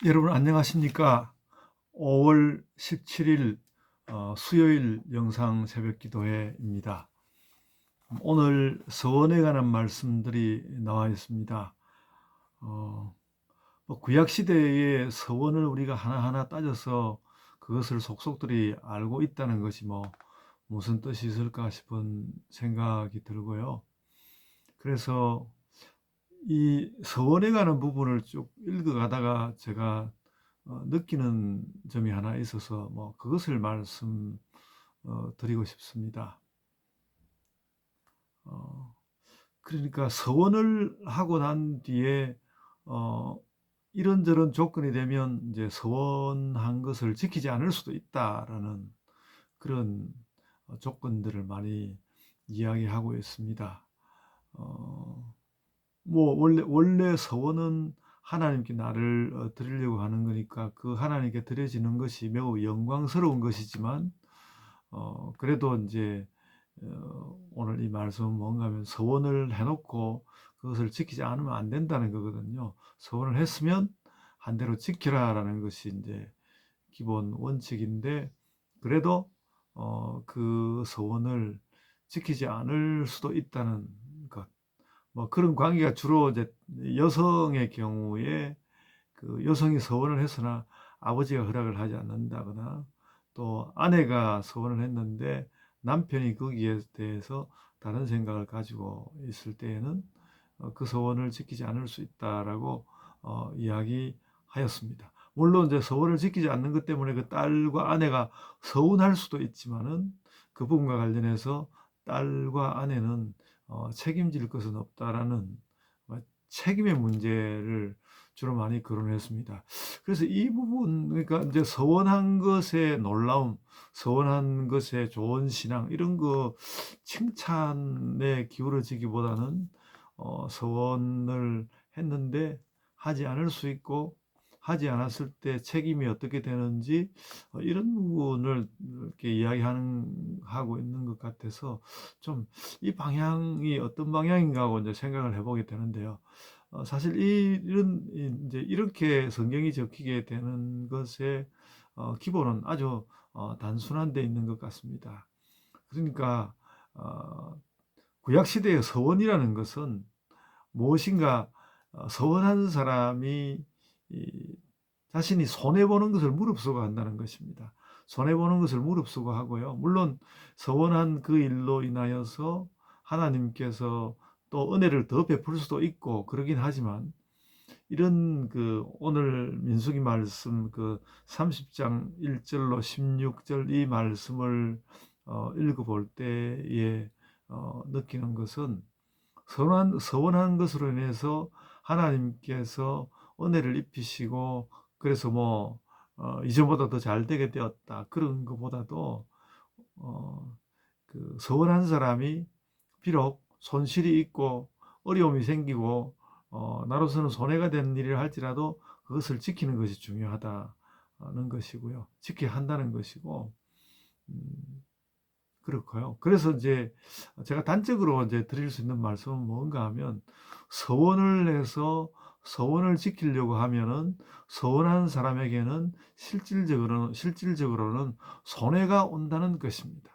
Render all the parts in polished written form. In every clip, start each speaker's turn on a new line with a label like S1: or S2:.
S1: 여러분 안녕하십니까? 5월 17일 수요일 영상 새벽 기도회입니다. 오늘 서원에 관한 말씀들이 나와 있습니다. 구약 시대의 서원을 우리가 하나하나 따져서 그것을 속속들이 알고 있다는 것이 무슨 뜻이 있을까 싶은 생각이 들고요. 그래서 이 서원에 관한 부분을 쭉 읽어가다가 제가 느끼는 점이 하나 있어서 그것을 말씀 드리고 싶습니다. 그러니까 서원을 하고 난 뒤에 이런저런 조건이 되면 이제 서원한 것을 지키지 않을 수도 있다라는 그런 조건들을 많이 이야기하고 있습니다. 원래 서원은 하나님께 나를 드리려고 하는 거니까 그 하나님께 드려지는 것이 매우 영광스러운 것이지만 그래도 이제 오늘 이 말씀은 뭔가 하면 서원을 해놓고 그것을 지키지 않으면 안 된다는 거거든요. 서원을 했으면 한 대로 지키라라는 것이 이제 기본 원칙인데 그래도 그 서원을 지키지 않을 수도 있다는 것. 그런 관계가 주로 이제 여성의 경우에 그 여성이 서원을 했으나 아버지가 허락을 하지 않는다거나 또 아내가 서원을 했는데 남편이 거기에 대해서 다른 생각을 가지고 있을 때에는 그 서원을 지키지 않을 수 있다라고 이야기하였습니다. 물론 이제 서원을 지키지 않는 것 때문에 그 딸과 아내가 서운할 수도 있지만은 그 부분과 관련해서 딸과 아내는 책임질 것은 없다라는 책임의 문제를 주로 많이 거론했습니다. 그래서 이 부분, 그러니까 이제 서원한 것의 놀라움, 서원한 것의 좋은 신앙, 이런 거 칭찬에 기울어지기보다는 서원을 했는데 하지 않을 수 있고 하지 않았을 때 책임이 어떻게 되는지 이런 부분을 이렇게 하고 있는 것 같아서 좀 이 방향이 어떤 방향인가 하고 이제 생각을 해보게 되는데요. 사실 이제 이렇게 성경이 적히게 되는 것의 기본은 아주 단순한 데 있는 것 같습니다. 그러니까 구약 시대의 서원이라는 것은 무엇인가 서원한 사람이 자신이 손해보는 것을 무릅쓰고 한다는 것입니다. 손해보는 것을 무릅쓰고 하고요. 물론 서원한 그 일로 인하여서 하나님께서 또 은혜를 더 베풀 수도 있고 그러긴 하지만 이런 그 오늘 민수기 말씀 그 30장 1절로 16절 이 말씀을 읽어볼 때에 느끼는 것은 서원한 것으로 인해서 하나님께서 은혜를 입히시고 그래서 이전보다 더 잘 되게 되었다 그런 것보다도 그 서원한 사람이 비록 손실이 있고 어려움이 생기고 나로서는 손해가 되는 일을 할지라도 그것을 지키는 것이 중요하다는 것이고요. 지켜야 한다는 것이고 그렇고요. 그래서 이제 제가 단적으로 이제 드릴 수 있는 말씀은 뭔가 하면 서원을 해서 서원을 지키려고 하면은 서원한 사람에게는 실질적으로는 손해가 온다는 것입니다.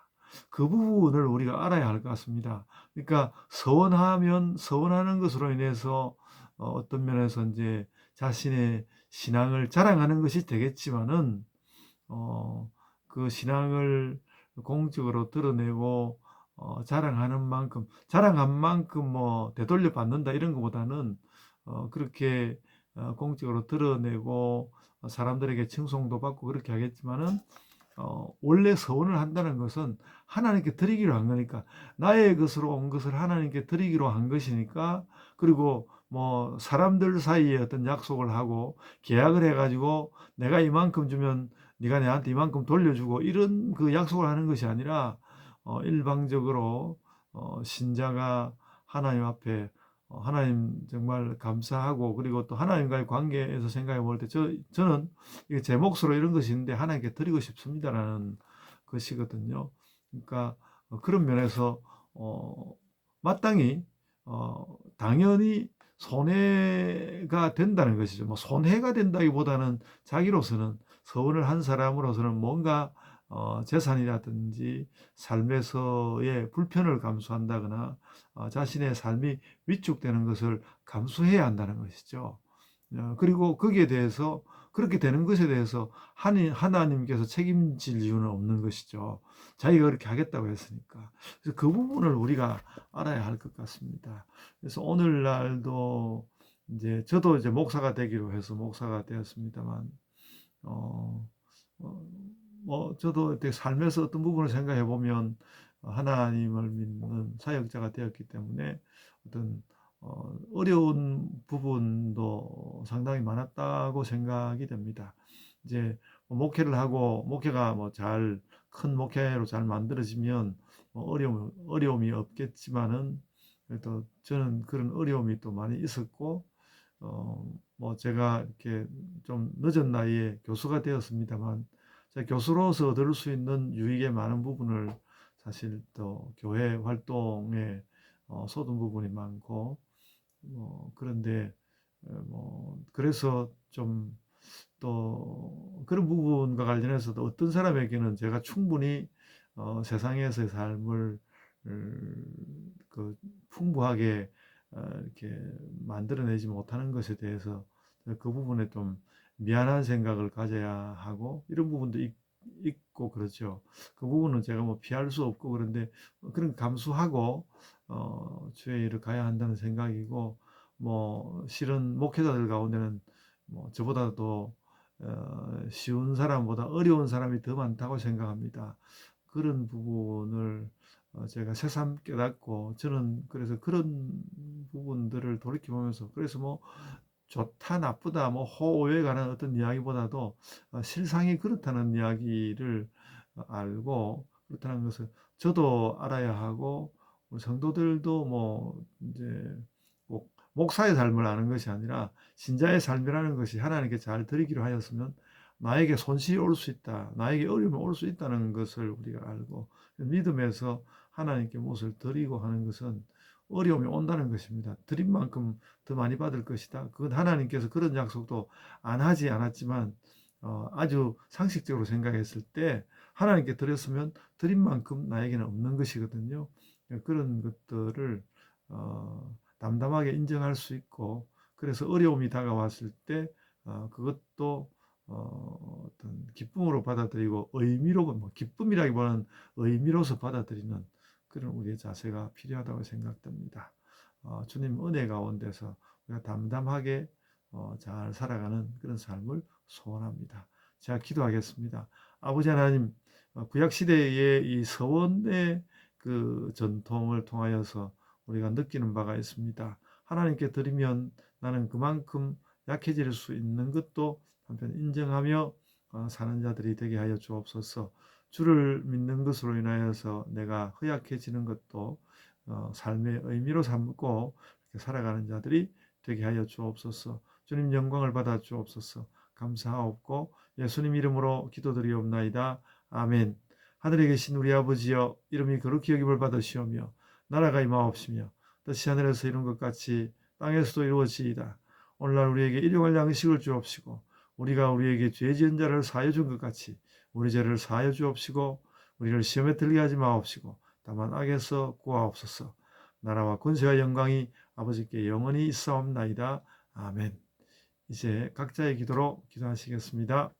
S1: 그 부분을 우리가 알아야 할 것 같습니다. 그러니까 서원하는 것으로 인해서 어떤 면에서 이제 자신의 신앙을 자랑하는 것이 되겠지만은 그 신앙을 공적으로 드러내고 자랑한 만큼 되돌려 받는다 이런 것보다는 그렇게 공적으로 드러내고 사람들에게 칭송도 받고 그렇게 하겠지만은 원래 서원을 한다는 것은 하나님께 드리기로 한 거니까 나의 것으로 온 것을 하나님께 드리기로 한 것이니까 그리고 사람들 사이에 어떤 약속을 하고 계약을 해가지고 내가 이만큼 주면 네가 내한테 이만큼 돌려주고 이런 그 약속을 하는 것이 아니라 일방적으로 신자가 하나님 앞에 하나님 정말 감사하고 그리고 또 하나님과의 관계에서 생각해 볼 때 저는 이게 제 몫으로 이런 것이 있는데 하나님께 드리고 싶습니다라는 것이거든요. 그러니까 그런 면에서 마땅히 당연히 손해가 된다는 것이죠. 뭐 손해가 된다기보다는 자기로서는 서원을 한 사람으로서는 뭔가 재산이라든지 삶에서의 불편을 감수한다거나 자신의 삶이 위축되는 것을 감수해야 한다는 것이죠. 그리고 거기에 대해서 그렇게 되는 것에 대해서 하나님께서 책임질 이유는 없는 것이죠. 자기가 그렇게 하겠다고 했으니까. 그래서 그 부분을 우리가 알아야 할 것 같습니다. 그래서 오늘날도 이제 저도 이제 목사가 되기로 해서 목사가 되었습니다만, 어, 어, 뭐 저도 이렇게 삶에서 어떤 부분을 생각해 보면 하나님을 믿는 사역자가 되었기 때문에 어떤 어려운 부분도 상당히 많았다고 생각이 됩니다. 이제 목회를 하고 목회가 뭐 큰 목회로 잘 만들어지면 뭐 어려움이 없겠지만은 그래도 저는 그런 어려움이 또 많이 있었고 뭐 제가 이렇게 좀 늦은 나이에 교수가 되었습니다만 제가 교수로서 얻을 수 있는 유익의 많은 부분을 사실 또 교회 활동에 쏟은 부분이 많고 그런데 뭐 그래서 좀 또 그런 부분과 관련해서도 어떤 사람에게는 제가 충분히 세상에서의 삶을 그 풍부하게 이렇게 만들어내지 못하는 것에 대해서 그 부분에 좀 미안한 생각을 가져야 하고 이런 부분도 있고 그렇죠. 그 부분은 제가 뭐 피할 수 없고 그런데 그런 감수하고 주의 일을 가야 한다는 생각이고 뭐 실은 목회자들 가운데는 뭐 저보다도 쉬운 사람보다 어려운 사람이 더 많다고 생각합니다. 그런 부분을 제가 새삼 깨닫고 저는 그래서 그런 부분들을 돌이켜보면서 그래서 뭐 좋다 나쁘다 뭐 호오에 관한 어떤 이야기보다도 실상이 그렇다는 이야기를 알고 그렇다는 것을 저도 알아야 하고 우리 성도들도 뭐 이제 꼭 목사의 삶을 아는 것이 아니라 신자의 삶이라는 것이 하나님께 잘 드리기로 하였으면 나에게 손실이 올 수 있다. 나에게 어려움이 올 수 있다는 것을 우리가 알고 믿음에서 하나님께 무엇을 드리고 하는 것은 어려움이 온다는 것입니다. 드린 만큼 더 많이 받을 것이다. 그건 하나님께서 그런 약속도 안 하지 않았지만 아주 상식적으로 생각했을 때 하나님께 드렸으면 드린 만큼 나에게는 없는 것이거든요. 그런 것들을 담담하게 인정할 수 있고 그래서 어려움이 다가왔을 때 그것도 어떤 기쁨으로 받아들이고 의미로 뭐 기쁨이라기보다는 의미로서 받아들이는 그런 우리의 자세가 필요하다고 생각됩니다. 주님 은혜 가운데서 우리가 담담하게 잘 살아가는 그런 삶을 소원합니다. 제가 기도하겠습니다. 아버지 하나님, 구약 시대의 이 서원의 그 전통을 통하여서 우리가 느끼는 바가 있습니다. 하나님께 드리면 나는 그만큼 약해질 수 있는 것도 한편 인정하며 사는 자들이 되게 하여 주옵소서. 주를 믿는 것으로 인하여서 내가 허약해지는 것도 삶의 의미로 삼고 이렇게 살아가는 자들이 되게 하여 주옵소서. 주님 영광을 받아 주옵소서. 감사하옵고 예수님 이름으로 기도드리옵나이다. 아멘. 하늘에 계신 우리 아버지여 이름이 거룩히 여김을 받으시오며 나라가 임하옵시며 뜻이 하늘에서 이룬 것 같이 땅에서도 이루어지이다. 오늘날 우리에게 일용할 양식을 주옵시고 우리가 우리에게 죄 지은 자를 사하여 준 것 같이 우리 죄를 사하여 주옵시고 우리를 시험에 들게 하지 마옵시고 다만 악에서 구하옵소서. 나라와 권세와 영광이 아버지께 영원히 있사옵나이다. 아멘. 이제 각자의 기도로 기도하시겠습니다.